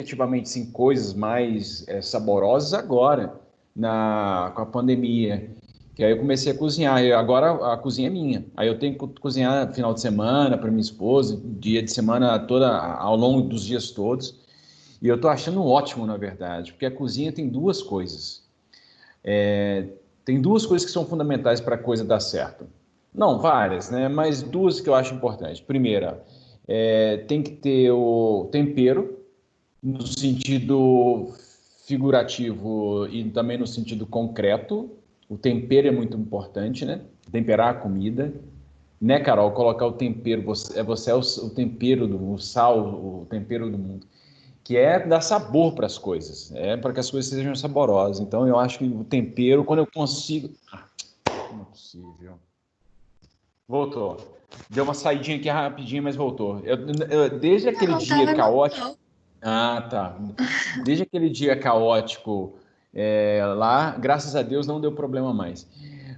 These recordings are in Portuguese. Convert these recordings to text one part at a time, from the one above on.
efetivamente sim, coisas mais saborosas agora, com a pandemia. Que aí eu comecei a cozinhar. Agora a cozinha é minha. Aí eu tenho que cozinhar final de semana para minha esposa, dia de semana toda, ao longo dos dias todos. E eu tô achando ótimo, na verdade, porque a cozinha tem duas coisas. Tem duas coisas que são fundamentais para a coisa dar certo. Não, várias, né? Mas duas que eu acho importantes. Primeira, tem que ter o tempero, no sentido figurativo e também no sentido concreto. O tempero é muito importante, né? Temperar a comida. Né, Carol? Colocar o tempero. Você é o tempero, o sal, o tempero do mundo. Que é dar sabor para as coisas. Para que as coisas sejam saborosas. Então, eu acho que o tempero, quando eu consigo... Não é possível. Voltou. Deu uma saidinha aqui rapidinho, mas voltou. Desde aquele Não, dia tava caótico... normal. Ah, tá. Desde aquele dia caótico lá, graças a Deus não deu problema mais.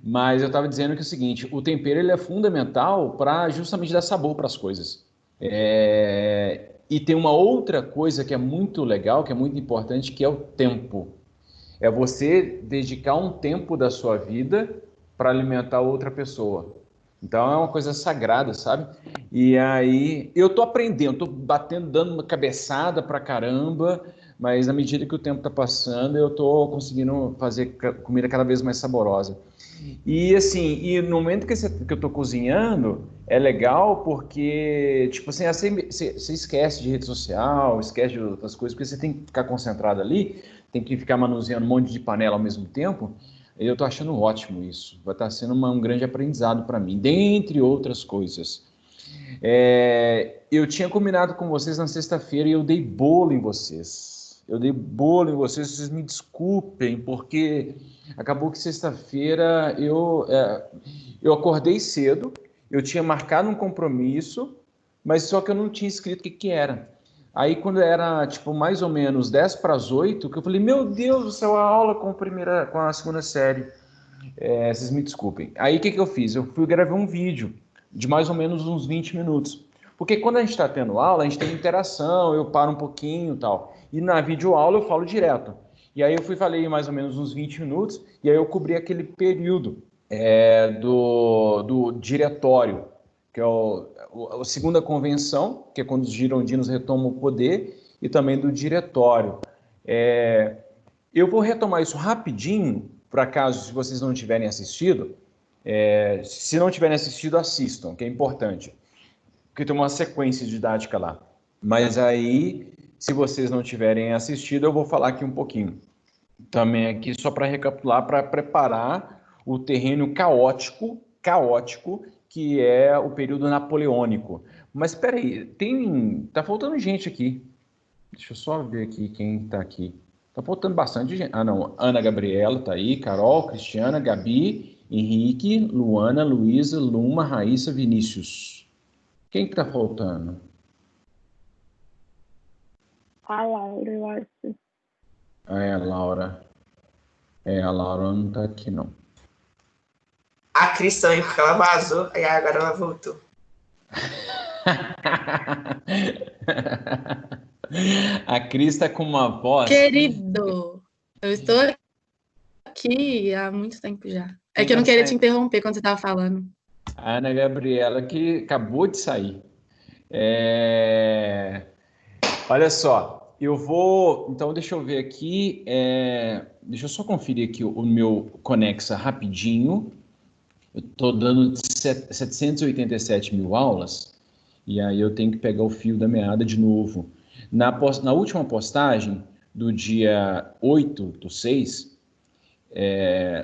Mas eu estava dizendo que é o seguinte, o tempero ele é fundamental para justamente dar sabor para as coisas. E tem uma outra coisa que é muito legal, que é muito importante, que é o tempo. É você dedicar um tempo da sua vida para alimentar outra pessoa. Então é uma coisa sagrada, sabe? E aí eu tô aprendendo, tô batendo, dando uma cabeçada pra caramba, mas na medida que o tempo tá passando, eu tô conseguindo fazer comida cada vez mais saborosa. E assim, e no momento que eu tô cozinhando, é legal porque, tipo assim, você esquece de rede social, esquece de outras coisas, porque você tem que ficar concentrado ali, tem que ficar manuseando um monte de panela ao mesmo tempo. E eu tô achando ótimo isso. Vai estar sendo um grande aprendizado para mim, dentre outras coisas. Eu tinha combinado com vocês na sexta-feira e eu dei bolo em vocês. Eu dei bolo em vocês, vocês me desculpem, porque acabou que sexta-feira eu acordei cedo, eu tinha marcado um compromisso, mas só que eu não tinha escrito o que, que era. Aí quando era tipo mais ou menos 10 para as 8, que eu falei, meu Deus do céu, a aula com a segunda série. Vocês me desculpem. Aí o que, que eu fiz? Eu fui gravar um vídeo de mais ou menos uns 20 minutos. Porque quando a gente está tendo aula, a gente tem interação, eu paro um pouquinho e tal. E na videoaula eu falo direto. E aí falei mais ou menos uns 20 minutos, e aí eu cobri aquele período do diretório, que é a segunda convenção, que é quando os girondinos retomam o poder, e também do diretório. Eu vou retomar isso rapidinho, por acaso, se vocês não tiverem assistido. Se não tiverem assistido, assistam, que é importante, porque tem uma sequência didática lá. Mas aí, se vocês não tiverem assistido, eu vou falar aqui um pouquinho. Também aqui, só para recapitular, para preparar o terreno caótico, que é o período napoleônico. Mas espera aí, tá faltando gente aqui. Deixa eu só ver aqui quem está aqui. Tá faltando bastante gente. Ah, não. Ana Gabriela tá aí, Carol, Cristiana, Gabi, Henrique, Luana, Luísa, Luma, Raíssa, Vinícius. Quem que tá faltando? A Laura, eu acho. A Laura. A Laura não tá aqui, não. A Cris também, porque ela vazou, e agora ela voltou. A Cris tá com uma voz... Querido, eu estou aqui há muito tempo já. É que eu não queria te interromper quando você estava falando. A Ana Gabriela, que acabou de sair. Olha só, eu vou... Então, deixa eu ver aqui. Deixa eu só conferir aqui o meu Conexa rapidinho. Eu estou dando 787 mil aulas, e aí eu tenho que pegar o fio da meada de novo. Na última postagem, do dia 8/6,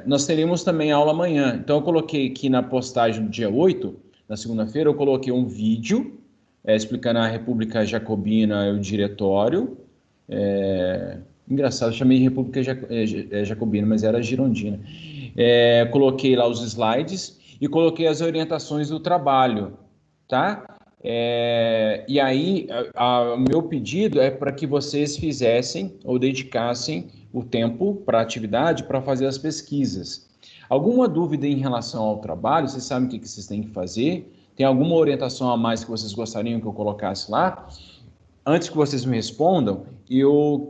nós teremos também aula amanhã. Então, eu coloquei aqui na postagem do dia 8, na segunda-feira, eu coloquei um vídeo explicando a República Jacobina e o diretório. Engraçado, eu chamei de República Jacobina, mas era Girondina. Coloquei lá os slides e coloquei as orientações do trabalho, tá? E aí, o meu pedido é para que vocês fizessem ou dedicassem o tempo para a atividade para fazer as pesquisas. Alguma dúvida em relação ao trabalho? Vocês sabem o que vocês têm que fazer? Tem alguma orientação a mais que vocês gostariam que eu colocasse lá? antes que vocês me respondam, eu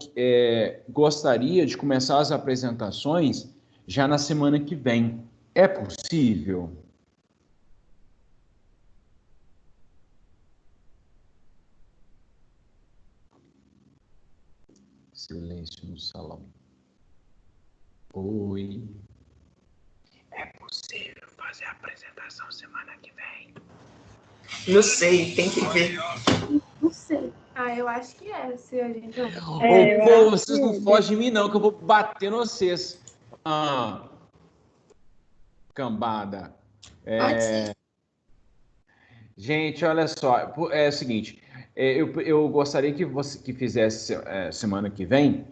gostaria de começar as apresentações já na semana que vem. É possível? Silêncio no salão. Oi. É possível fazer a apresentação semana que vem? Não sei, tem que ver. Não sei. Eu acho que se a gente... Pô, vocês não fogem de mim não, que eu vou bater em vocês. Cambada. Pode ser. Gente, olha só, é o seguinte, eu gostaria que você que fizesse semana que vem,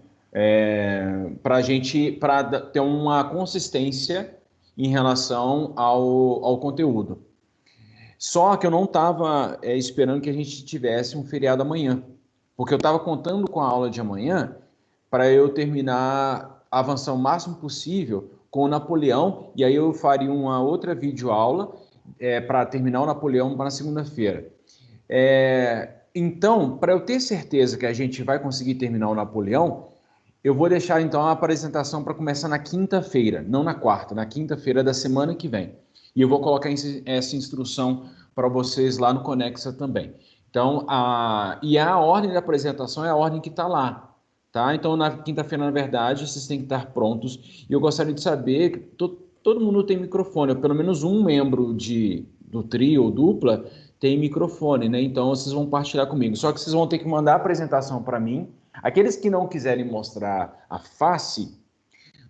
para ter uma consistência em relação ao conteúdo. Só que eu não estava esperando que a gente tivesse um feriado amanhã, porque eu estava contando com a aula de amanhã para eu terminar, avançar o máximo possível com o Napoleão, e aí eu faria uma outra videoaula para terminar o Napoleão na segunda-feira. Então, para eu ter certeza que a gente vai conseguir terminar o Napoleão, eu vou deixar então a apresentação para começar na quinta-feira, não na quarta, na quinta-feira da semana que vem. E eu vou colocar essa instrução para vocês lá no Conexa também. Então, a ordem da apresentação é a ordem que está lá, tá? Então, na quinta-feira, na verdade, vocês têm que estar prontos. E eu gostaria de saber que todo mundo tem microfone, ou pelo menos um membro do trio ou dupla tem microfone, né? Então, vocês vão partilhar comigo. Só que vocês vão ter que mandar a apresentação para mim. Aqueles que não quiserem mostrar a face,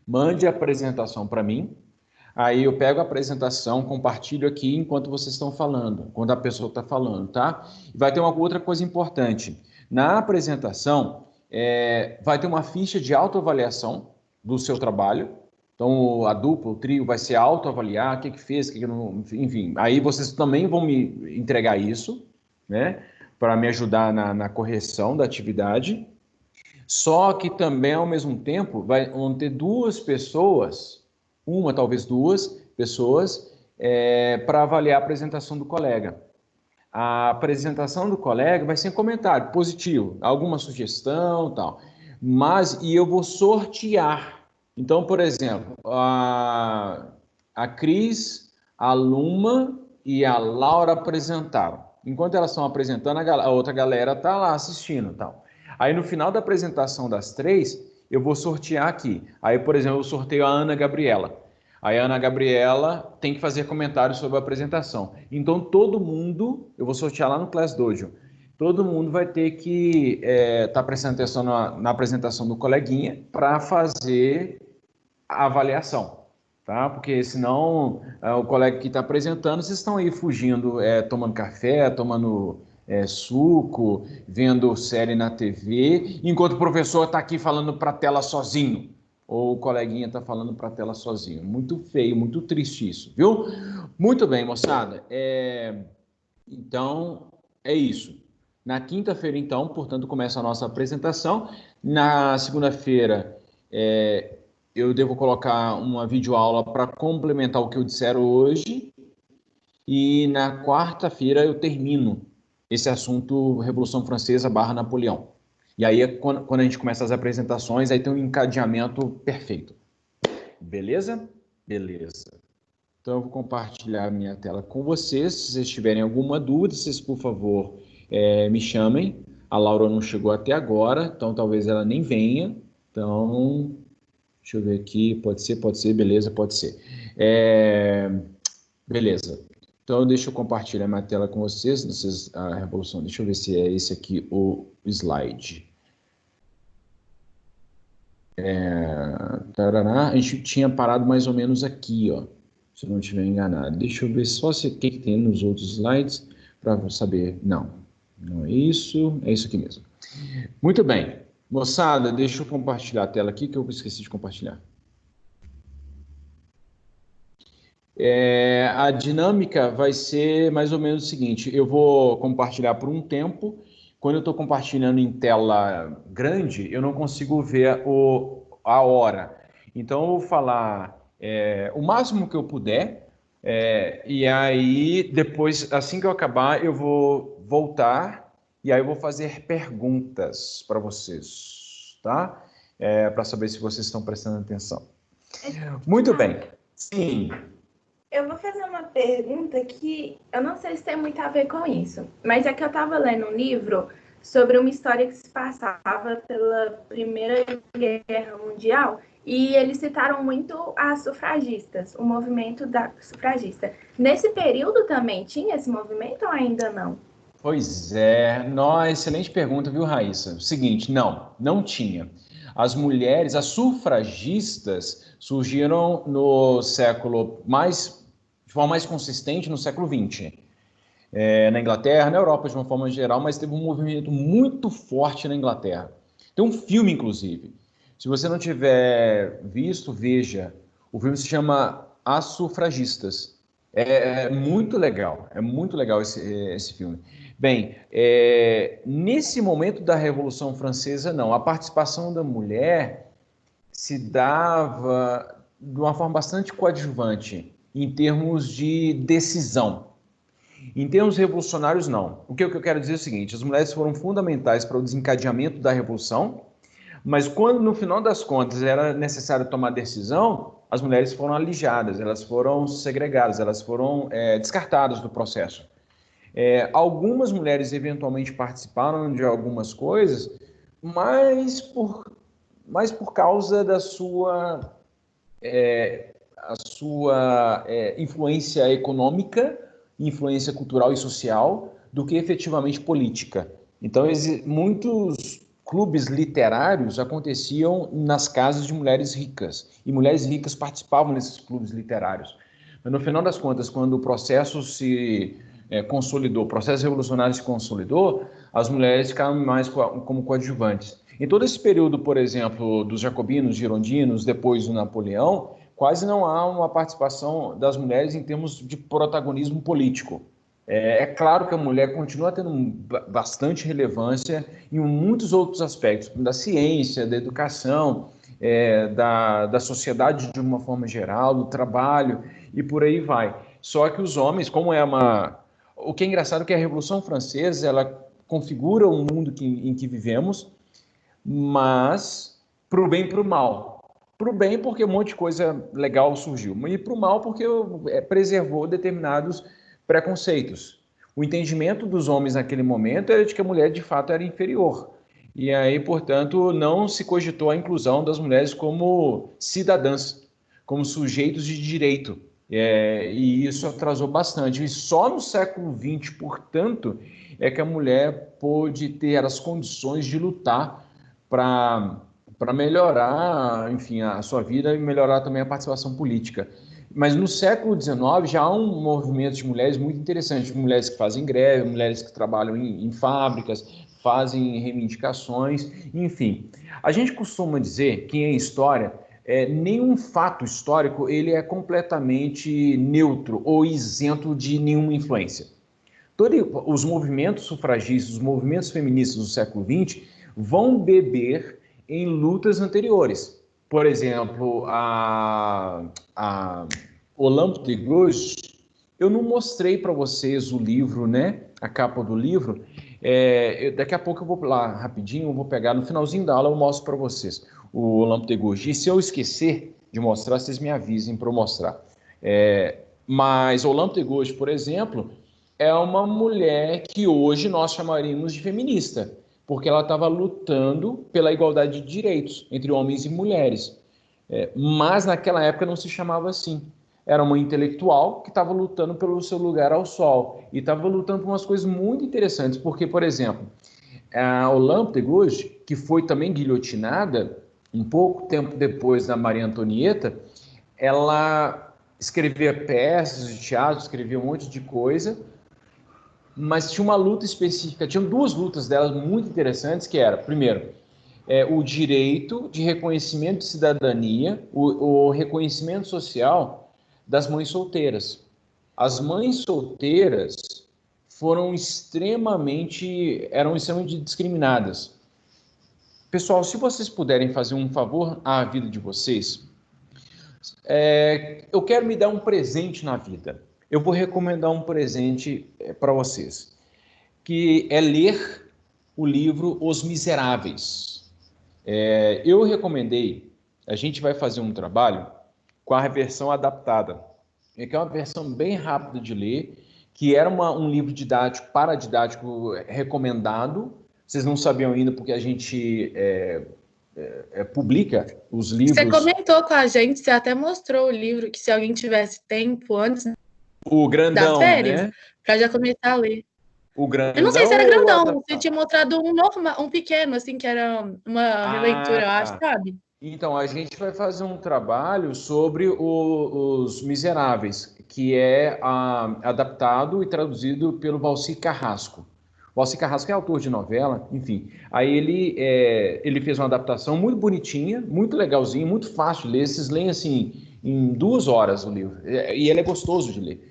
mande a apresentação para mim. Aí eu pego a apresentação, compartilho aqui enquanto vocês estão falando, quando a pessoa está falando, tá? Vai ter uma outra coisa importante. Na apresentação, vai ter uma ficha de autoavaliação do seu trabalho. Então, a dupla, o trio vai se autoavaliar, o que fez, o que não... Enfim, aí vocês também vão me entregar isso, né? Para me ajudar na correção da atividade. Só que também, ao mesmo tempo, vão ter talvez duas pessoas, para avaliar a apresentação do colega. A apresentação do colega vai ser um comentário positivo, alguma sugestão, tal. E eu vou sortear. Então, por exemplo, a Cris, a Luma e a Laura apresentaram. Enquanto elas estão apresentando, a outra galera está lá assistindo, tal. Aí, no final da apresentação das três, eu vou sortear aqui. Aí, por exemplo, eu sorteio a Ana Gabriela. Aí a Ana Gabriela tem que fazer comentários sobre a apresentação. Então, todo mundo, eu vou sortear lá no Class Dojo, todo mundo vai ter que estar prestando atenção na apresentação do coleguinha para fazer a avaliação, tá? Porque senão o colega que está apresentando, vocês estão aí fugindo, tomando café, tomando suco, vendo série na TV, enquanto o professor está aqui falando para a tela sozinho. Ou o coleguinha está falando para a tela sozinho. Muito feio, muito triste isso, viu? Muito bem, moçada. Então, é isso. Na quinta-feira, então, portanto, começa a nossa apresentação. Na segunda-feira, eu devo colocar uma videoaula para complementar o que eu disser hoje. E na quarta-feira eu termino esse assunto Revolução Francesa / Napoleão. E aí, quando a gente começa as apresentações, aí tem um encadeamento perfeito. Beleza? Beleza. Então, eu vou compartilhar a minha tela com vocês. Se vocês tiverem alguma dúvida, vocês, por favor, me chamem. A Laura não chegou até agora, então talvez ela nem venha. Então, deixa eu ver aqui. Pode ser, beleza, pode ser. Beleza. Então, deixa eu compartilhar minha tela com vocês. A revolução. Deixa eu ver se é esse aqui o slide. A gente tinha parado mais ou menos aqui, ó, se eu não estiver enganado. Deixa eu ver só o que tem nos outros slides para saber. Não é isso, é isso aqui mesmo. Muito bem. Moçada, deixa eu compartilhar a tela aqui que eu esqueci de compartilhar. A dinâmica vai ser mais ou menos o seguinte: eu vou compartilhar por um tempo. Quando eu estou compartilhando em tela grande, eu não consigo ver a hora. Então, eu vou falar o máximo que eu puder, e aí, depois, assim que eu acabar, eu vou voltar e aí eu vou fazer perguntas para vocês, tá? Para saber se vocês estão prestando atenção. Muito bem. Sim. Eu vou fazer uma pergunta que eu não sei se tem muito a ver com isso, mas é que eu estava lendo um livro sobre uma história que se passava pela Primeira Guerra Mundial e eles citaram muito as sufragistas, o movimento da sufragista. Nesse período também tinha esse movimento ou ainda não? Pois é, excelente pergunta, viu, Raíssa? Seguinte, não tinha. As mulheres, as sufragistas, surgiram no século de forma mais consistente no século XX. Na Inglaterra, na Europa de uma forma geral, mas teve um movimento muito forte na Inglaterra. Tem um filme, inclusive. Se você não tiver visto, veja. O filme se chama As Sufragistas. É muito legal esse filme. Bem, nesse momento da Revolução Francesa, não. A participação da mulher se dava de uma forma bastante coadjuvante, em termos de decisão. Em termos revolucionários, não. O que eu quero dizer é o seguinte, as mulheres foram fundamentais para o desencadeamento da Revolução, mas quando, no final das contas, era necessário tomar decisão, as mulheres foram alijadas, elas foram segregadas, elas foram descartadas do processo. Algumas mulheres eventualmente participaram de algumas coisas, mas por causa da sua influência econômica, influência cultural e social, do que efetivamente política. Então, muitos clubes literários aconteciam nas casas de mulheres ricas, e mulheres ricas participavam desses clubes literários. Mas, no final das contas, quando o processo se consolidou, o processo revolucionário se consolidou, as mulheres ficaram mais como coadjuvantes. Em todo esse período, por exemplo, dos jacobinos, girondinos, depois do Napoleão, quase não há uma participação das mulheres em termos de protagonismo político. É claro que a mulher continua tendo bastante relevância em muitos outros aspectos, da ciência, da educação, da sociedade de uma forma geral, do trabalho e por aí vai. Só que os homens, o que é engraçado é que a Revolução Francesa, ela configura o mundo em que vivemos, mas para o bem e para o mal. Para o bem, porque um monte de coisa legal surgiu, e para o mal, porque preservou determinados preconceitos. O entendimento dos homens naquele momento era de que a mulher, de fato, era inferior. E aí, portanto, não se cogitou a inclusão das mulheres como cidadãs, como sujeitos de direito. E isso atrasou bastante. E só no século XX, portanto, é que a mulher pôde ter as condições de lutar para melhorar, enfim, a sua vida e melhorar também a participação política. Mas no século XIX já há um movimento de mulheres muito interessante, mulheres que fazem greve, mulheres que trabalham em fábricas, fazem reivindicações, enfim. A gente costuma dizer que em história, nenhum fato histórico ele é completamente neutro ou isento de nenhuma influência. Todos os movimentos sufragistas, os movimentos feministas do século XX vão beber em lutas anteriores. Por exemplo, a Olympe de Gouges, eu não mostrei para vocês o livro, né? A capa do livro. Daqui a pouco eu vou lá rapidinho, eu vou pegar no finalzinho da aula, eu mostro para vocês o Olympe de Gouges. E se eu esquecer de mostrar, vocês me avisem para eu mostrar. Mas Olympe de Gouges, por exemplo, é uma mulher que hoje nós chamaríamos de feminista, porque ela estava lutando pela igualdade de direitos entre homens e mulheres. Mas naquela época não se chamava assim. Era uma intelectual que estava lutando pelo seu lugar ao sol. E estava lutando por umas coisas muito interessantes, porque, por exemplo, a Olympe de Gouges, que foi também guilhotinada, um pouco tempo depois da Maria Antonieta, ela escrevia peças de teatro, escrevia um monte de coisa, mas tinha uma luta específica, tinham duas lutas delas muito interessantes, que era, primeiro, o direito de reconhecimento de cidadania, o reconhecimento social das mães solteiras. As mães solteiras eram extremamente discriminadas. Pessoal, se vocês puderem fazer um favor à vida de vocês, eu quero me dar um presente na vida. Eu vou recomendar um presente para vocês, que é ler o livro Os Miseráveis. Eu recomendei, a gente vai fazer um trabalho com a versão adaptada, que é uma versão bem rápida de ler, que era um livro didático, paradidático recomendado. Vocês não sabiam ainda porque a gente publica os livros. Você comentou com a gente, você até mostrou o livro, que se alguém tivesse tempo antes o grandão, das férias, né? para já começar a ler. O grandão, eu não sei se era grandão, você tinha mostrado um pequeno, assim, que era uma releitura, eu acho, sabe? Então, a gente vai fazer um trabalho sobre Os Miseráveis, que é adaptado e traduzido pelo Valci Carrasco. O Valci Carrasco é autor de novela, enfim. Aí ele fez uma adaptação muito bonitinha, muito legalzinha, muito fácil de ler. Vocês leem assim em 2 horas o livro. E ele é gostoso de ler.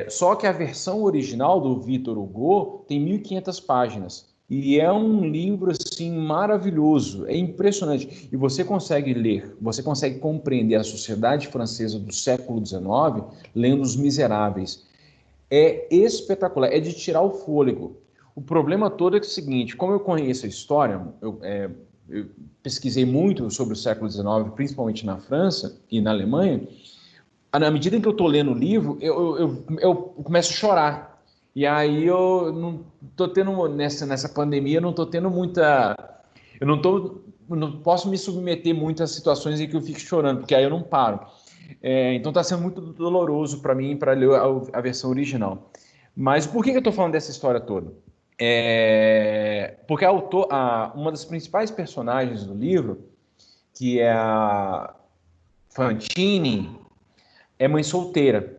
Só que a versão original do Victor Hugo tem 1.500 páginas. E é um livro, assim, maravilhoso, é impressionante. E você consegue ler, você consegue compreender a sociedade francesa do século XIX lendo Os Miseráveis. É espetacular, é de tirar o fôlego. O problema todo é o seguinte, como eu conheço a história, eu pesquisei muito sobre o século XIX, principalmente na França e na Alemanha, na medida em que eu estou lendo o livro, eu começo a chorar. E aí eu não estou tendo, nessa pandemia, eu não estou tendo muita... Eu não posso me submeter muito a situações em que eu fico chorando, porque aí eu não paro. Então está sendo muito doloroso para mim, para ler a versão original. Mas por que eu estou falando dessa história toda? Porque uma das principais personagens do livro, que é a Fantine, é mãe solteira.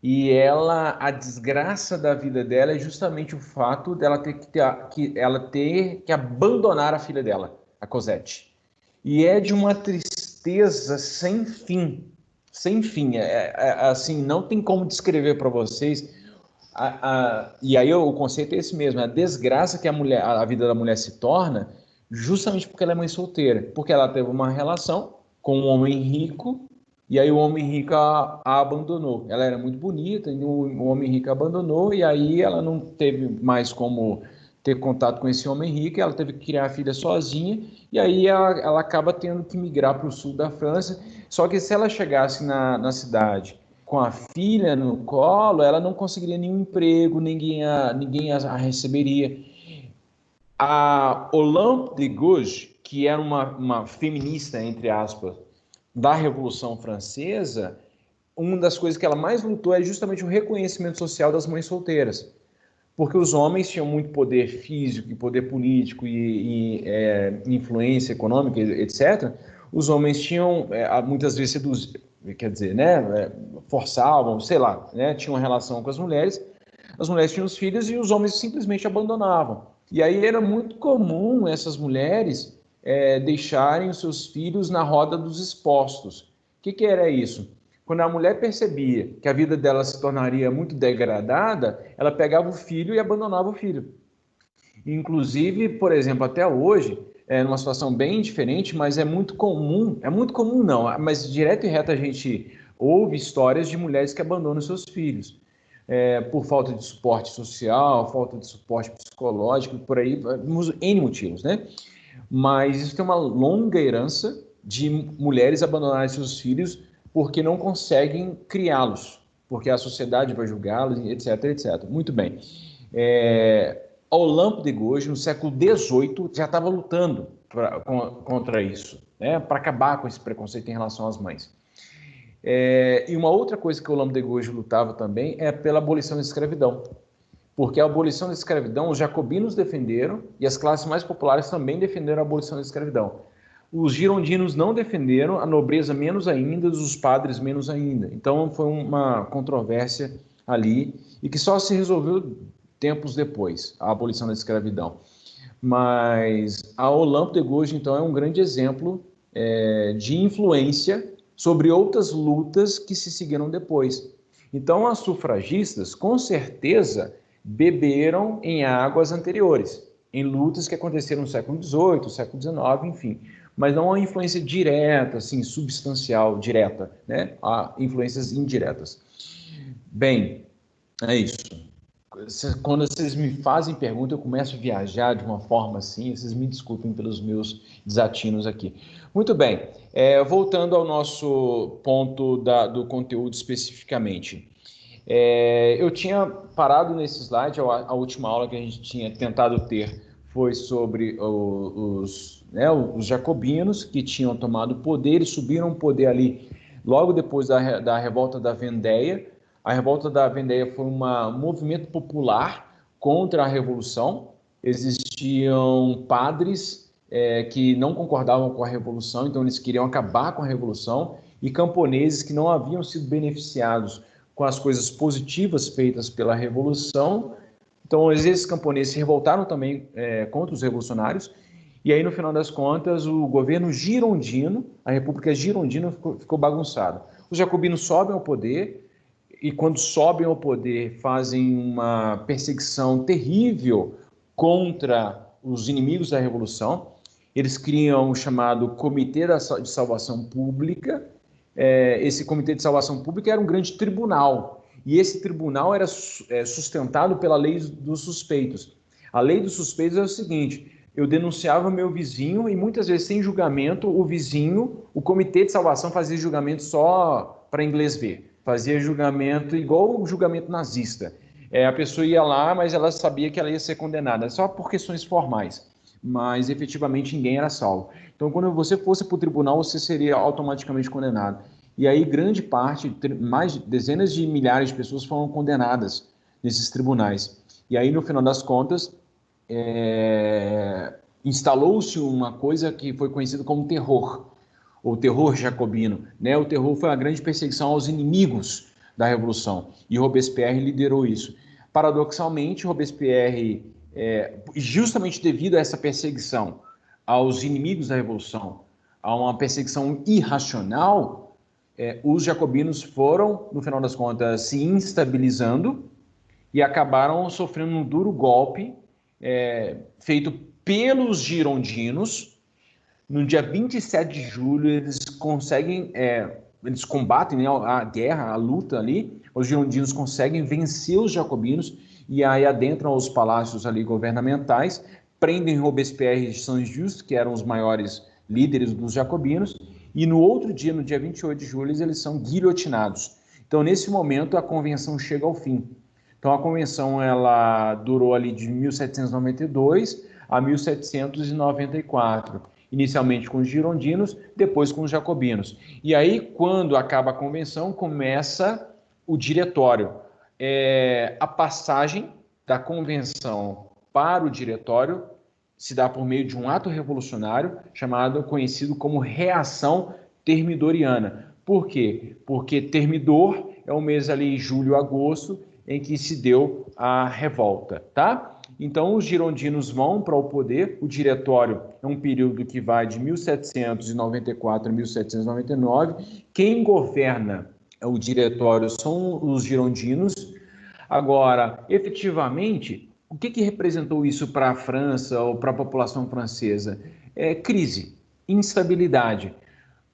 E a desgraça da vida dela é justamente o fato dela ter que abandonar a filha dela, a Cosette. E é de uma tristeza sem fim, sem fim. Assim, não tem como descrever para vocês. E aí o conceito é esse mesmo, a desgraça que a vida da mulher se torna justamente porque ela é mãe solteira, porque ela teve uma relação com um homem rico. E aí o homem rico a abandonou. Ela era muito bonita, e o homem rico a abandonou, e aí ela não teve mais como ter contato com esse homem rico, ela teve que criar a filha sozinha, e aí ela acaba tendo que migrar para o sul da França. Só que se ela chegasse na cidade com a filha no colo, ela não conseguiria nenhum emprego, ninguém a receberia. A Olympe de Gouges, que era uma feminista, entre aspas, da Revolução Francesa, uma das coisas que ela mais lutou é justamente o reconhecimento social das mães solteiras. Porque os homens tinham muito poder físico, poder político e influência econômica, etc. Os homens tinham, muitas vezes, forçavam, sei lá, tinham uma relação com as mulheres tinham os filhos e os homens simplesmente abandonavam. E aí era muito comum essas mulheres deixarem os seus filhos na roda dos expostos. O que era isso? Quando a mulher percebia que a vida dela se tornaria muito degradada, ela pegava o filho e abandonava o filho. Inclusive, por exemplo, até hoje, numa situação bem diferente, mas é muito comum não, mas direto e reto a gente ouve histórias de mulheres que abandonam seus filhos. Por falta de suporte social, falta de suporte psicológico, por aí, N motivos, né? Mas isso tem uma longa herança de mulheres abandonarem seus filhos porque não conseguem criá-los, porque a sociedade vai julgá-los, etc, etc. Muito bem. A Olympe de Gouges, no século XVIII, já estava lutando contra isso, para acabar com esse preconceito em relação às mães. E uma outra coisa que a Olympe de Gouges lutava também é pela abolição da escravidão. Porque a abolição da escravidão, os jacobinos defenderam e as classes mais populares também defenderam a abolição da escravidão. Os girondinos não defenderam, a nobreza menos ainda, os padres menos ainda. Então foi uma controvérsia ali e que só se resolveu tempos depois, a abolição da escravidão. Mas a Olympe de Gouges, então, é um grande exemplo de influência sobre outras lutas que se seguiram depois. Então as sufragistas, com certeza, beberam em águas anteriores, em lutas que aconteceram no século XVIII, século XIX, enfim. Mas não há influência direta, assim, substancial, direta, Há influências indiretas. Bem, é isso. quando vocês me fazem pergunta, eu começo a viajar de uma forma assim, vocês me desculpem pelos meus desatinos aqui. Muito bem, voltando ao nosso ponto do conteúdo especificamente. Eu tinha parado nesse slide, a última aula que a gente tinha tentado ter foi sobre os jacobinos que tinham tomado poder e subiram o poder ali logo depois da revolta da Vendéia. A revolta da Vendéia foi um movimento popular contra a Revolução. Existiam padres que não concordavam com a Revolução, então eles queriam acabar com a Revolução, e camponeses que não haviam sido beneficiados com as coisas positivas feitas pela Revolução. Então, esses camponeses se revoltaram também contra os revolucionários, e aí, no final das contas, o governo girondino, a República Girondina, ficou bagunçado. Os jacobinos sobem ao poder, e quando sobem ao poder, fazem uma perseguição terrível contra os inimigos da Revolução. Eles criam o chamado Comitê de Salvação Pública. Esse Comitê de Salvação Pública era um grande tribunal, e esse tribunal era sustentado pela lei dos suspeitos. A lei dos suspeitos é o seguinte: eu denunciava meu vizinho, e muitas vezes sem julgamento, o Comitê de Salvação fazia julgamento só para inglês ver, fazia julgamento igual o julgamento nazista. A pessoa ia lá, mas ela sabia que ela ia ser condenada, só por questões formais, mas efetivamente ninguém era salvo. Então, quando você fosse para o tribunal, você seria automaticamente condenado. E aí, grande parte, mais de dezenas de milhares de pessoas foram condenadas nesses tribunais. E aí, no final das contas, instalou-se uma coisa que foi conhecida como terror, ou terror jacobino, né? O terror foi a grande perseguição aos inimigos da Revolução, e Robespierre liderou isso. Paradoxalmente, Robespierre, justamente devido a essa perseguição aos inimigos da Revolução, a uma perseguição irracional, os jacobinos foram, no final das contas, se instabilizando e acabaram sofrendo um duro golpe feito pelos girondinos. No dia 27 de julho, eles combatem, né, a guerra, a luta ali. Os girondinos conseguem vencer os jacobinos e aí adentram os palácios ali governamentais, prendem Robespierre e Saint-Just, que eram os maiores líderes dos jacobinos, e no outro dia, no dia 28 de julho, eles são guilhotinados. Então, nesse momento, a convenção chega ao fim. Então, a convenção ela durou ali de 1792 a 1794, inicialmente com os girondinos, depois com os jacobinos. E aí, quando acaba a convenção, começa o diretório. A passagem da convenção para o diretório se dá por meio de um ato revolucionário conhecido como reação termidoriana. Por quê? Porque Termidor é o mês ali, julho, agosto, em que se deu a revolta, tá? Então, os girondinos vão para o poder. O diretório é um período que vai de 1794 a 1799. Quem governa o diretório são os girondinos. Agora, efetivamente, o que representou isso para a França ou para a população francesa? Crise, instabilidade.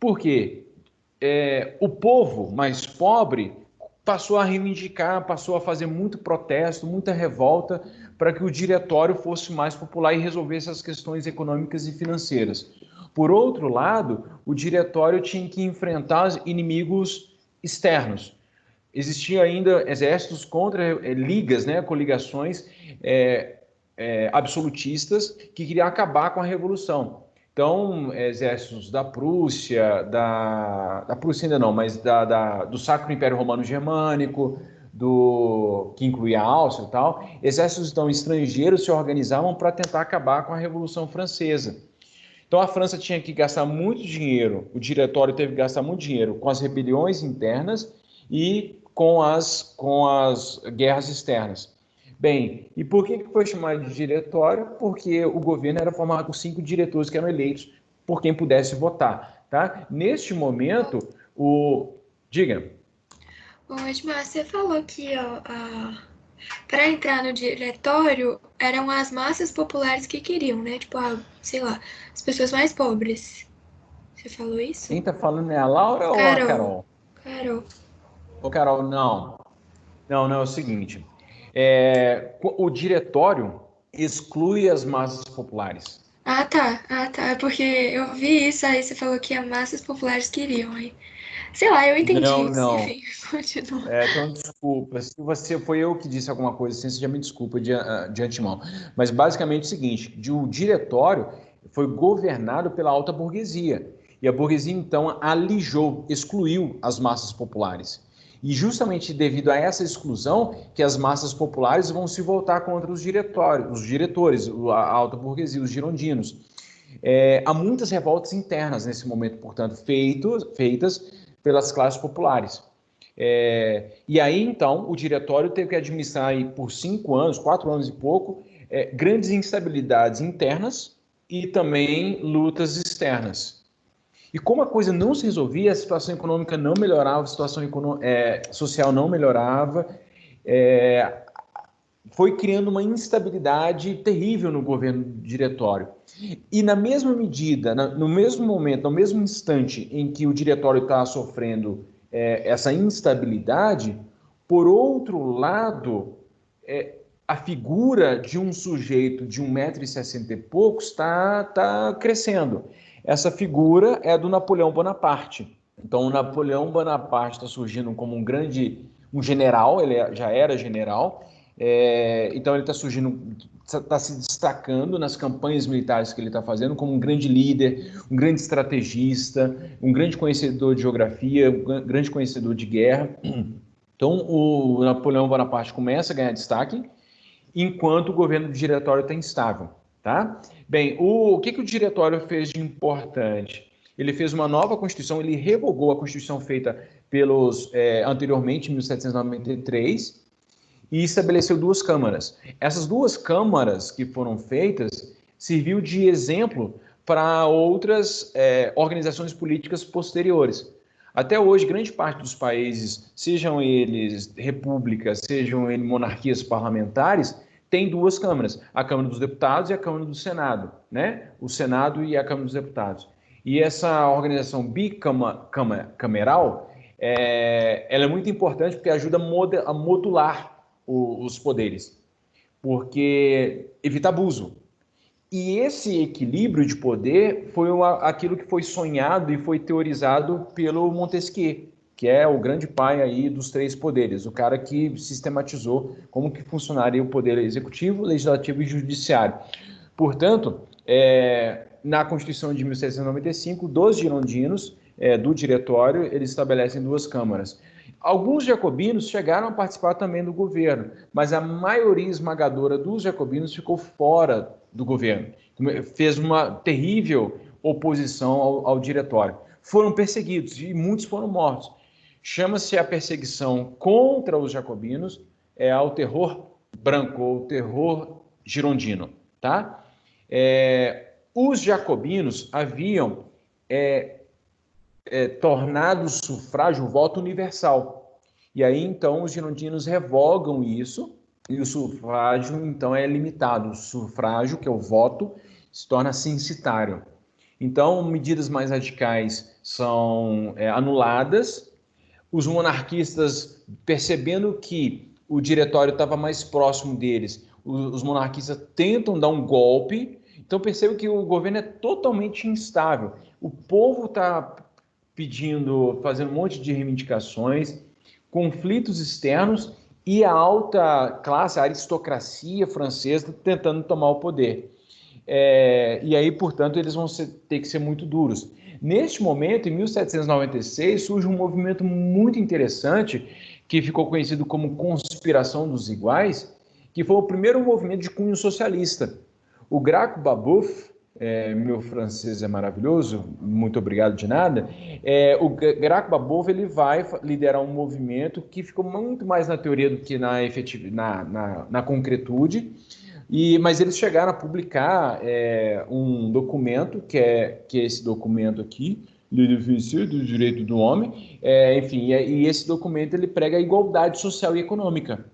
Por quê? O povo mais pobre passou a reivindicar, passou a fazer muito protesto, muita revolta para que o diretório fosse mais popular e resolvesse as questões econômicas e financeiras. Por outro lado, o diretório tinha que enfrentar inimigos externos. Existiam ainda exércitos contra ligas, né, coligações absolutistas que queriam acabar com a Revolução. Então, exércitos da Prússia, da Prússia ainda não, mas do Sacro Império Romano Germânico, que incluía a Áustria e tal, exércitos então, estrangeiros se organizavam para tentar acabar com a Revolução Francesa. Então, a França tinha que gastar muito dinheiro, o diretório teve que gastar muito dinheiro com as rebeliões internas e com as guerras externas. Bem, e por que foi chamado de diretório? Porque o governo era formado por 5 diretores que eram eleitos por quem pudesse votar, tá? Neste momento, Diga. Bom, Edmar, você falou que para entrar no diretório eram as massas populares que queriam, né? Tipo, sei lá, as pessoas mais pobres. Você falou isso? Quem tá falando é a Laura ou a Carol? Carol. Ô, Carol, não. Não, é o seguinte. O diretório exclui as massas populares. Ah, tá. É porque eu vi isso, aí você falou que as massas populares queriam, aí. Sei lá, eu entendi Não, isso. não. Enfim, continua. Então, desculpa. Se foi eu que disse alguma coisa assim, você já me desculpa de antemão. Mas basicamente é o seguinte: o diretório foi governado pela alta burguesia. E a burguesia, então, alijou, excluiu as massas populares. E justamente devido a essa exclusão, que as massas populares vão se voltar contra os diretores, a alta burguesia, os girondinos. Há muitas revoltas internas nesse momento, portanto, feitas pelas classes populares. E aí, então, o diretório teve que administrar aí, por 5 anos, 4 anos e pouco, grandes instabilidades internas e também lutas externas. E como a coisa não se resolvia, a situação econômica não melhorava, a situação social não melhorava, foi criando uma instabilidade terrível no governo diretório. E na mesma medida, no mesmo momento, no mesmo instante em que o diretório está sofrendo essa instabilidade, por outro lado, a figura de um sujeito de 1,60 m e poucos está crescendo. Essa figura é do Napoleão Bonaparte. Então, o Napoleão Bonaparte está surgindo como um general, ele já era general, então ele está surgindo, está se destacando nas campanhas militares que ele está fazendo como um grande líder, um grande estrategista, um grande conhecedor de geografia, um grande conhecedor de guerra. Então, o Napoleão Bonaparte começa a ganhar destaque, enquanto o governo do diretório está instável, tá? Bem, o que o diretório fez de importante? Ele fez uma nova Constituição, ele revogou a Constituição feita anteriormente, em 1793, e estabeleceu 2 câmaras. Essas 2 câmaras que foram feitas serviu de exemplo para outras organizações políticas posteriores. Até hoje, grande parte dos países, sejam eles repúblicas, sejam eles monarquias parlamentares, tem 2 câmaras, a Câmara dos Deputados e a Câmara do Senado, né? O Senado e a Câmara dos Deputados. E essa organização bicameral, ela é muito importante porque ajuda a modular os poderes, porque evita abuso. E esse equilíbrio de poder foi aquilo que foi sonhado e foi teorizado pelo Montesquieu, que é o grande pai aí dos 3 poderes, o cara que sistematizou como que funcionaria o poder executivo, legislativo e judiciário. Portanto, na Constituição de 1795, 2 girondinos do diretório, eles estabelecem 2 câmaras. Alguns jacobinos chegaram a participar também do governo, mas a maioria esmagadora dos jacobinos ficou fora do governo. Fez uma terrível oposição ao diretório. Foram perseguidos e muitos foram mortos. Chama-se a perseguição contra os jacobinos ao terror branco, ou terror girondino. Tá? Os jacobinos haviam tornado o sufrágio o voto universal. E aí, então, os girondinos revogam isso, e o sufrágio, então, é limitado. O sufrágio, que é o voto, se torna censitário. Então, medidas mais radicais são anuladas. Os monarquistas, percebendo que o diretório estava mais próximo deles, os monarquistas tentam dar um golpe. Então, percebam que o governo é totalmente instável. O povo está fazendo um monte de reivindicações, conflitos externos, e a alta classe, a aristocracia francesa, tentando tomar o poder. E aí, portanto, eles vão ter que ser muito duros. Neste momento, em 1796, surge um movimento muito interessante, que ficou conhecido como Conspiração dos Iguais, que foi o primeiro movimento de cunho socialista. O Graco Babeuf, meu francês é maravilhoso, muito obrigado de nada. O Graco Babeuf, ele vai liderar um movimento que ficou muito mais na teoria do que na concretude, mas eles chegaram a publicar um documento, que é esse documento aqui, Le Déficit do Direito do Homem, e esse documento ele prega a igualdade social e econômica.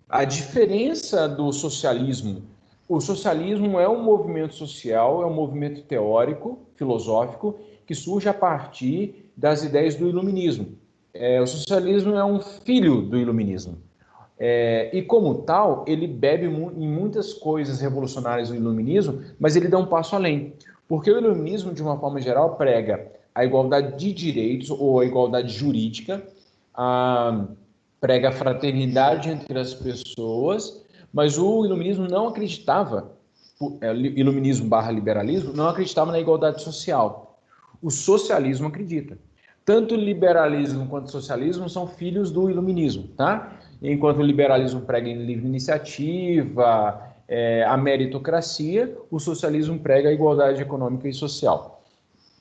A diferença do socialismo: o socialismo é um movimento social, é um movimento teórico, filosófico, que surge a partir das ideias do iluminismo. O socialismo é um filho do iluminismo. E como tal, ele bebe em muitas coisas revolucionárias do iluminismo, mas ele dá um passo além. Porque o iluminismo, de uma forma geral, prega a igualdade de direitos ou a igualdade jurídica, prega a fraternidade entre as pessoas, mas o iluminismo não acreditava, iluminismo / liberalismo, não acreditava na igualdade social. O socialismo acredita. Tanto o liberalismo quanto o socialismo são filhos do iluminismo, tá? Enquanto o liberalismo prega em livre iniciativa, a meritocracia, o socialismo prega a igualdade econômica e social.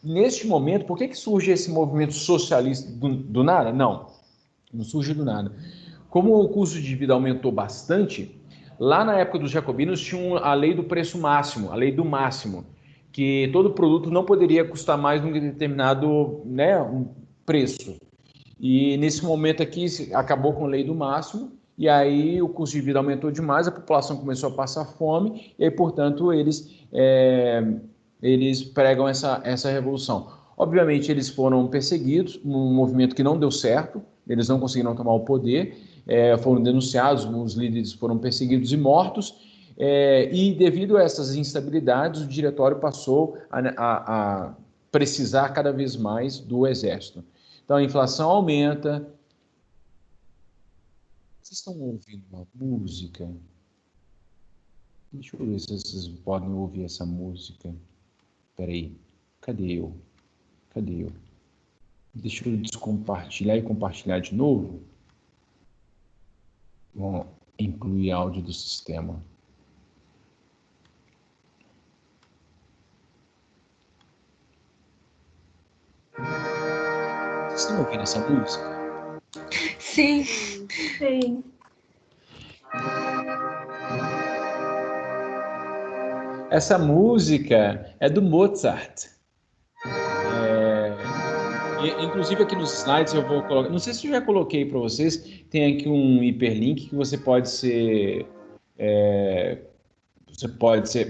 Neste momento, por que surge esse movimento socialista do nada? Não surge do nada. Como o custo de vida aumentou bastante, lá na época dos jacobinos tinha a lei do preço máximo, a lei do máximo, que todo produto não poderia custar mais de um determinado, né, um preço. E nesse momento aqui acabou com a lei do máximo, e aí o custo de vida aumentou demais, a população começou a passar fome, e aí, portanto, eles pregam essa revolução. Obviamente, eles foram perseguidos, um movimento que não deu certo, eles não conseguiram tomar o poder, foram denunciados, os líderes foram perseguidos e mortos, e devido a essas instabilidades, o diretório passou a precisar cada vez mais do exército. Então, a inflação aumenta. Vocês estão ouvindo uma música? Deixa eu ver se vocês podem ouvir essa música. Peraí, cadê eu? Deixa eu descompartilhar e compartilhar de novo. Vamos incluir áudio do sistema. Vocês estão ouvindo essa música? Sim. Sim. Essa música é do Mozart. Inclusive aqui nos slides eu vou colocar, não sei se eu já coloquei para vocês, tem aqui um hiperlink que você pode ser,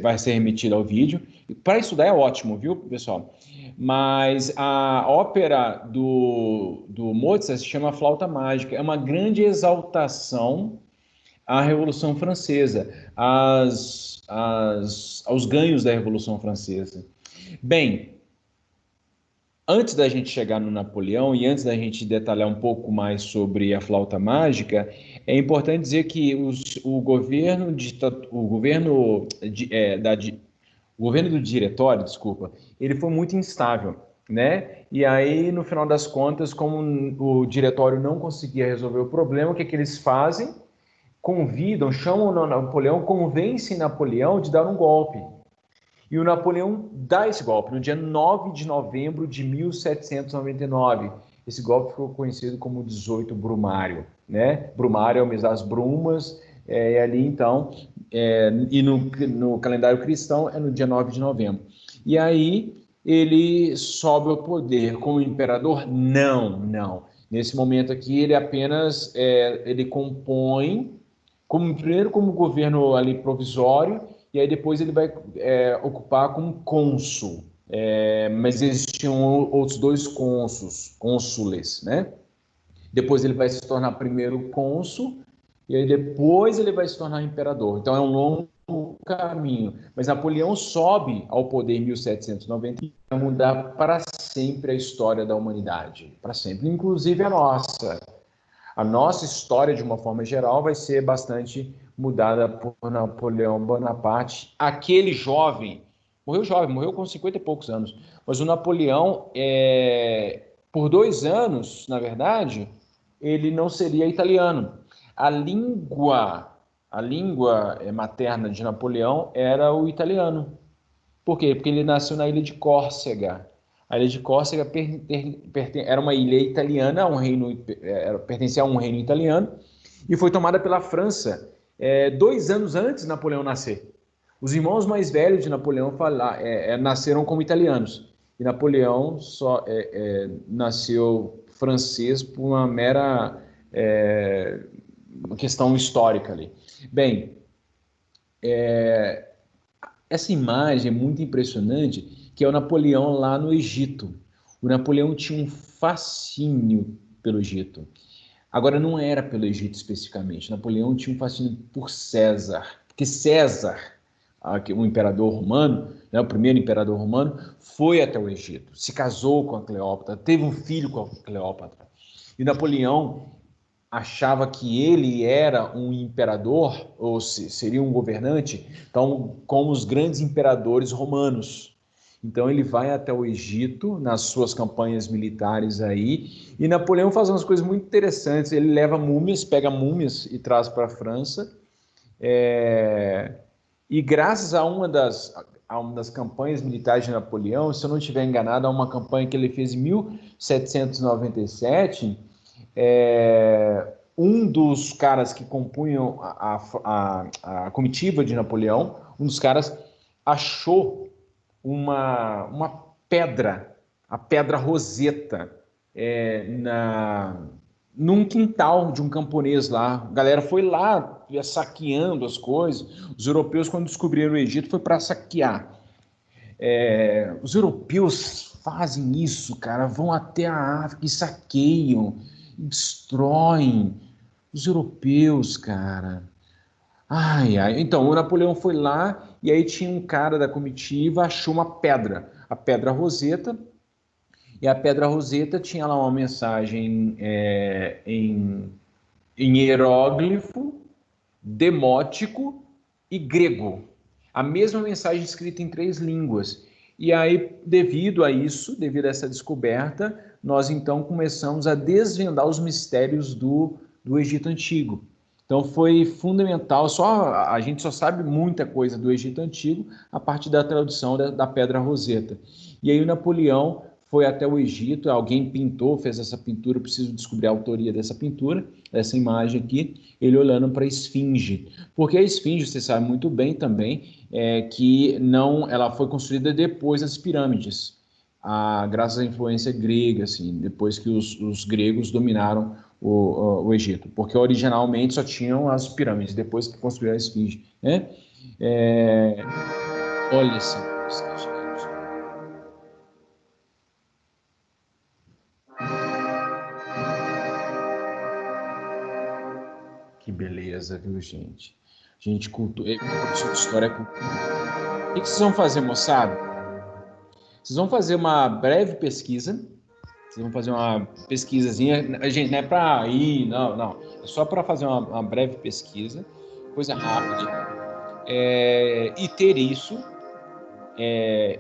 vai ser remetido ao vídeo. Para estudar é ótimo, viu, pessoal? Mas a ópera do Mozart se chama Flauta Mágica, é uma grande exaltação à Revolução Francesa, aos ganhos da Revolução Francesa. Bem, antes da gente chegar no Napoleão e antes da gente detalhar um pouco mais sobre a flauta mágica, é importante dizer que o governo do diretório, ele foi muito instável, né? E aí, no final das contas, como o diretório não conseguia resolver o problema, o que eles fazem? Chamam o Napoleão, convencem Napoleão de dar um golpe. E o Napoleão dá esse golpe no dia 9 de novembro de 1799. Esse golpe ficou conhecido como 18 Brumário, né? Brumário é o mês das brumas, ali então, e no calendário cristão é no dia 9 de novembro. E aí ele sobe ao poder como imperador? Não. Nesse momento aqui ele apenas ele compõe primeiro como governo ali provisório, e aí depois ele vai ocupar como cônsul. Mas existiam outros dois cônsules, né? Depois ele vai se tornar primeiro cônsul, e aí depois ele vai se tornar imperador. Então é um longo caminho. Mas Napoleão sobe ao poder em 1790 e vai mudar para sempre a história da humanidade. Para sempre. Inclusive a nossa. A nossa história, de uma forma geral, vai ser bastante mudada por Napoleão Bonaparte. Aquele jovem, morreu com 50 e poucos anos, mas o Napoleão, por 2 anos, na verdade, ele não seria italiano. A língua materna de Napoleão era o italiano. Por quê? Porque ele nasceu na ilha de Córcega. A ilha de Córcega era uma ilha italiana, pertencia a um reino italiano, e foi tomada pela França 2 anos antes de Napoleão nascer. Os irmãos mais velhos de Napoleão nasceram como italianos, e Napoleão só nasceu francês por uma mera questão histórica ali. Bem, essa imagem é muito impressionante, que é o Napoleão lá no Egito. O Napoleão tinha um fascínio pelo Egito. Agora, não era pelo Egito especificamente. Napoleão tinha um fascínio por César, porque César, o imperador romano, né, o primeiro imperador romano, foi até o Egito, se casou com a Cleópatra, teve um filho com a Cleópatra. E Napoleão achava que ele era um imperador, ou seria um governante, então, como os grandes imperadores romanos. Então ele vai até o Egito nas suas campanhas militares aí, e Napoleão faz umas coisas muito interessantes. Ele leva múmias, pega múmias e traz para a França, e graças a uma das campanhas militares de Napoleão, se eu não estiver enganado, a uma campanha que ele fez em 1797, um dos caras que compunham a comitiva de Napoleão, um dos caras achou uma pedra, a pedra Roseta, num quintal de um camponês lá. A galera foi lá saqueando as coisas. Os europeus, quando descobriram o Egito, foi para saquear. Os europeus fazem isso, cara, vão até a África e saqueiam, destroem. Os europeus, cara. Ai, ai. Então, o Napoleão foi lá e aí tinha um cara da comitiva, achou uma pedra, a pedra Roseta, e a pedra Roseta tinha lá uma mensagem em hieróglifo, demótico e grego. A mesma mensagem escrita em 3 línguas. E aí, devido a essa descoberta, nós então começamos a desvendar os mistérios do Egito Antigo. Então foi fundamental, a gente só sabe muita coisa do Egito Antigo a partir da tradução da Pedra Roseta. E aí o Napoleão foi até o Egito, alguém pintou, fez essa pintura, eu preciso descobrir a autoria dessa pintura, dessa imagem aqui, ele olhando para a Esfinge. Porque a Esfinge, você sabe muito bem também, que ela foi construída depois das pirâmides, graças à influência grega, assim, depois que os gregos dominaram o Egito, porque originalmente só tinham as pirâmides, depois que construíram a Esfinge, né? Olha essa música, gente. Que beleza, viu, gente? Gente, professor de história é cultura. O que vocês vão fazer, moçada? Vocês vão fazer uma breve pesquisa. Vocês vão fazer uma pesquisazinha. Gente, não é para ir, não. É só para fazer uma breve pesquisa, coisa rápida, e ter isso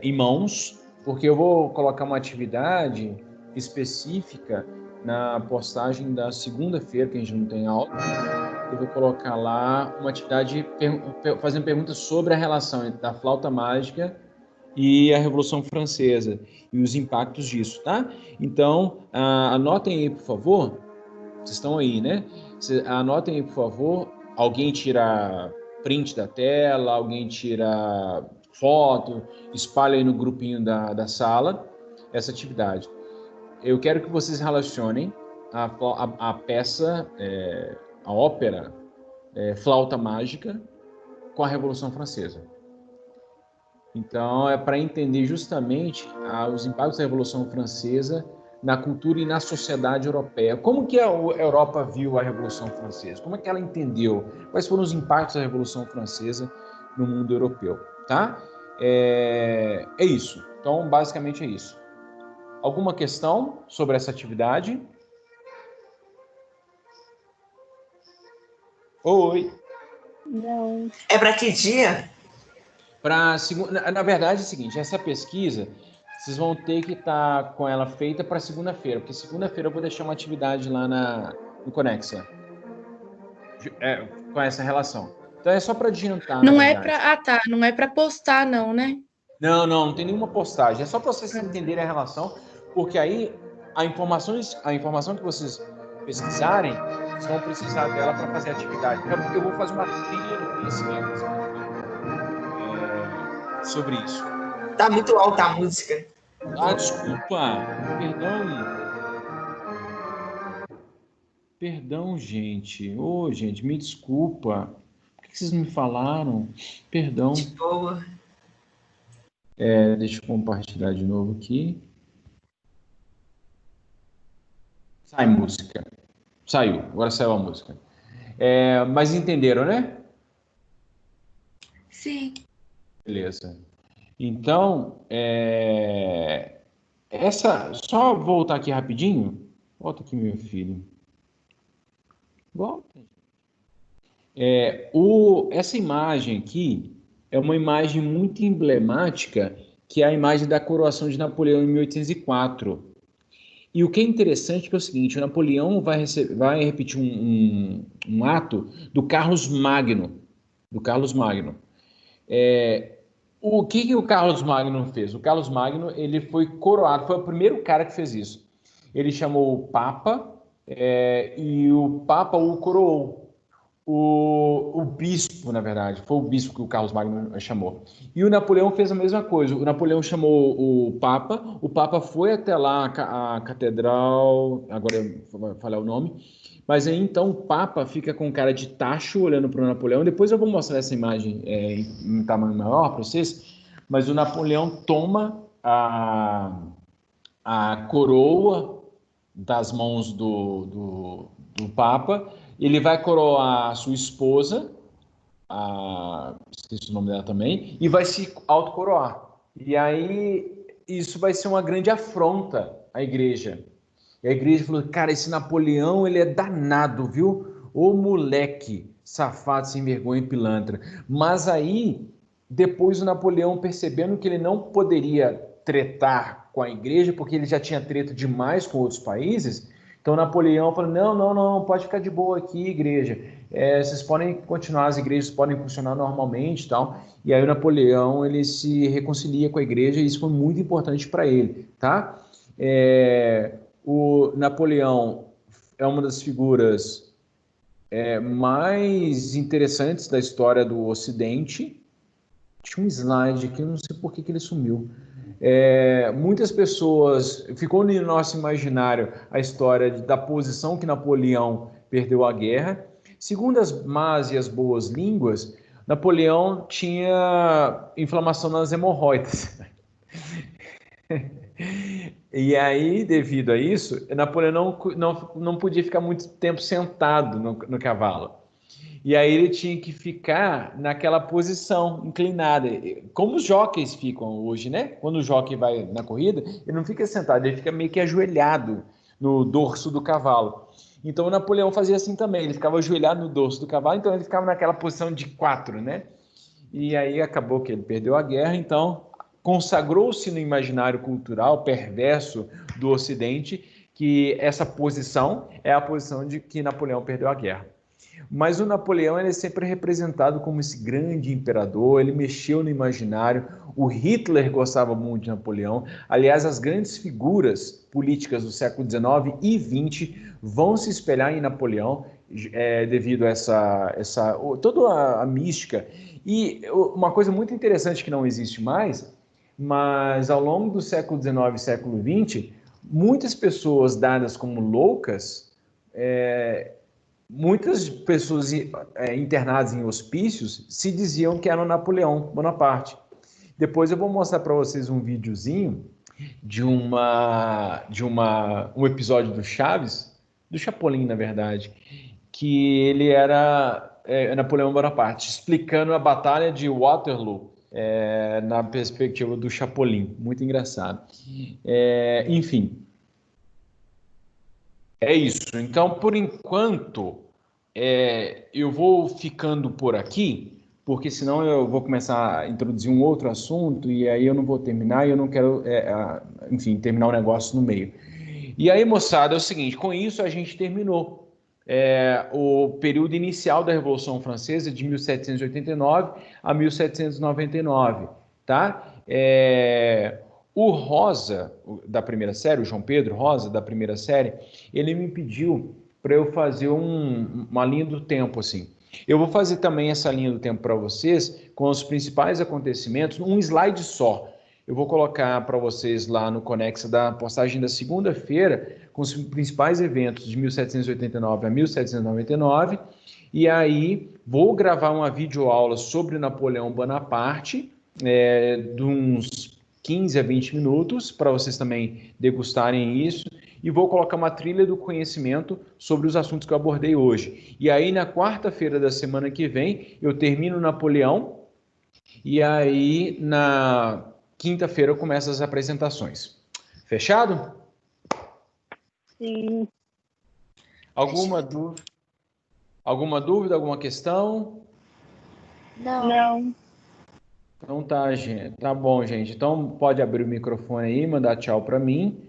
em mãos, porque eu vou colocar uma atividade específica na postagem da segunda-feira, que a gente não tem aula. Eu vou colocar lá uma atividade fazendo perguntas sobre a relação entre a flauta mágica e a Revolução Francesa e os impactos disso, tá? Então, anotem aí, por favor. Vocês estão aí, né? Anotem aí, por favor. Alguém tira print da tela, alguém tira foto, espalha aí no grupinho da sala essa atividade. Eu quero que vocês relacionem a peça, a ópera Flauta Mágica com a Revolução Francesa. Então, é para entender justamente os impactos da Revolução Francesa na cultura e na sociedade europeia. Como que a Europa viu a Revolução Francesa? Como é que ela entendeu? Quais foram os impactos da Revolução Francesa no mundo europeu? Tá? É isso. Então, basicamente é isso. Alguma questão sobre essa atividade? Oi. Não. É para que dia? Na verdade é o seguinte, essa pesquisa, vocês vão ter que estar com ela feita para segunda-feira, porque segunda-feira eu vou deixar uma atividade lá no Conexa, com essa relação. Então é só para adiantar, Não na é verdade. para não é para postar não, né? Não tem nenhuma postagem, é só para vocês entenderem a relação, porque aí a informação que vocês pesquisarem, vocês vão precisar dela para fazer a atividade. Eu vou fazer uma trilha no conhecimento sobre isso. Tá muito alta a música. Desculpa. Perdão, gente. Gente, me desculpa. Por que vocês me falaram? Perdão. De boa. Deixa eu compartilhar de novo aqui. Sai música. Saiu, agora saiu a música. Mas entenderam, né? Sim. Beleza. Então, só voltar aqui rapidinho. Volta aqui, meu filho. Volta. Essa imagem aqui é uma imagem muito emblemática, que é a imagem da coroação de Napoleão em 1804. E o que é interessante é o seguinte, o Napoleão vai repetir um ato do Carlos Magno. O que o Carlos Magno fez? O Carlos Magno, ele foi coroado, foi o primeiro cara que fez isso. Ele chamou o Papa, e o Papa o coroou. O bispo, na verdade, foi o bispo que o Carlos Magno chamou. E o Napoleão fez a mesma coisa. O Napoleão chamou o Papa foi até lá, a catedral, agora eu vou falar o nome, mas aí então o Papa fica com cara de tacho olhando para o Napoleão. Depois eu vou mostrar essa imagem em tamanho maior para vocês, mas o Napoleão toma a coroa das mãos do Papa. Ele vai coroar a sua esposa, esqueci o nome dela também, e vai se autocoroar. E aí, isso vai ser uma grande afronta à igreja. E a igreja falou, cara, esse Napoleão, ele é danado, viu? Ô moleque, safado, sem vergonha e pilantra. Mas aí, depois o Napoleão, percebendo que ele não poderia tretar com a igreja, porque ele já tinha treta demais com outros países, então Napoleão falou, não, pode ficar de boa aqui, igreja. Vocês podem continuar, as igrejas podem funcionar normalmente e tal. E aí o Napoleão, ele se reconcilia com a igreja e isso foi muito importante para ele, tá? O Napoleão é uma das figuras mais interessantes da história do Ocidente. Tinha um slide aqui, eu não sei por que ele sumiu. Muitas pessoas, ficou no nosso imaginário a história da posição que Napoleão perdeu a guerra. Segundo as más e as boas línguas, Napoleão tinha inflamação nas hemorroidas. E aí, devido a isso, Napoleão não podia ficar muito tempo sentado no cavalo. E aí ele tinha que ficar naquela posição inclinada, como os jockeys ficam hoje, né? Quando o jockey vai na corrida, ele não fica sentado, ele fica meio que ajoelhado no dorso do cavalo. Então o Napoleão fazia assim também, ele ficava ajoelhado no dorso do cavalo, então ele ficava naquela posição de 4, né? E aí acabou que ele perdeu a guerra, então consagrou-se no imaginário cultural perverso do Ocidente que essa posição é a posição de que Napoleão perdeu a guerra. Mas o Napoleão ele é sempre representado como esse grande imperador, ele mexeu no imaginário, o Hitler gostava muito de Napoleão. Aliás, as grandes figuras políticas do século XIX e XX vão se espelhar em Napoleão devido a toda a mística. E uma coisa muito interessante que não existe mais, mas ao longo do século XIX e século XX, muitas pessoas dadas como loucas, muitas pessoas internadas em hospícios se diziam que eram Napoleão Bonaparte. Depois eu vou mostrar para vocês um videozinho de um episódio do Chaves, do Chapolin, na verdade, que ele era Napoleão Bonaparte, explicando a Batalha de Waterloo na perspectiva do Chapolin. Muito engraçado. Enfim. É isso. Então, por enquanto, eu vou ficando por aqui, porque senão eu vou começar a introduzir um outro assunto e aí eu não vou terminar e eu não quero, enfim, terminar o negócio no meio. E aí, moçada, é o seguinte, com isso a gente terminou o período inicial da Revolução Francesa, de 1789 a 1799, tá? O Rosa, da primeira série, o João Pedro Rosa, da primeira série, ele me pediu para eu fazer uma linha do tempo, assim. Eu vou fazer também essa linha do tempo para vocês, com os principais acontecimentos, um slide só. Eu vou colocar para vocês lá no Conexa da postagem da segunda-feira, com os principais eventos de 1789 a 1799, e aí vou gravar uma videoaula sobre Napoleão Bonaparte, de uns 15 a 20 minutos, para vocês também degustarem isso. e vou colocar uma trilha do conhecimento sobre os assuntos que eu abordei hoje. E aí, na quarta-feira da semana que vem, eu termino Napoleão, e aí, na quinta-feira, eu começo as apresentações. Fechado? Sim. Alguma dúvida, alguma questão? Não. Então tá, gente. Tá bom, gente. Então pode abrir o microfone aí, mandar tchau para mim.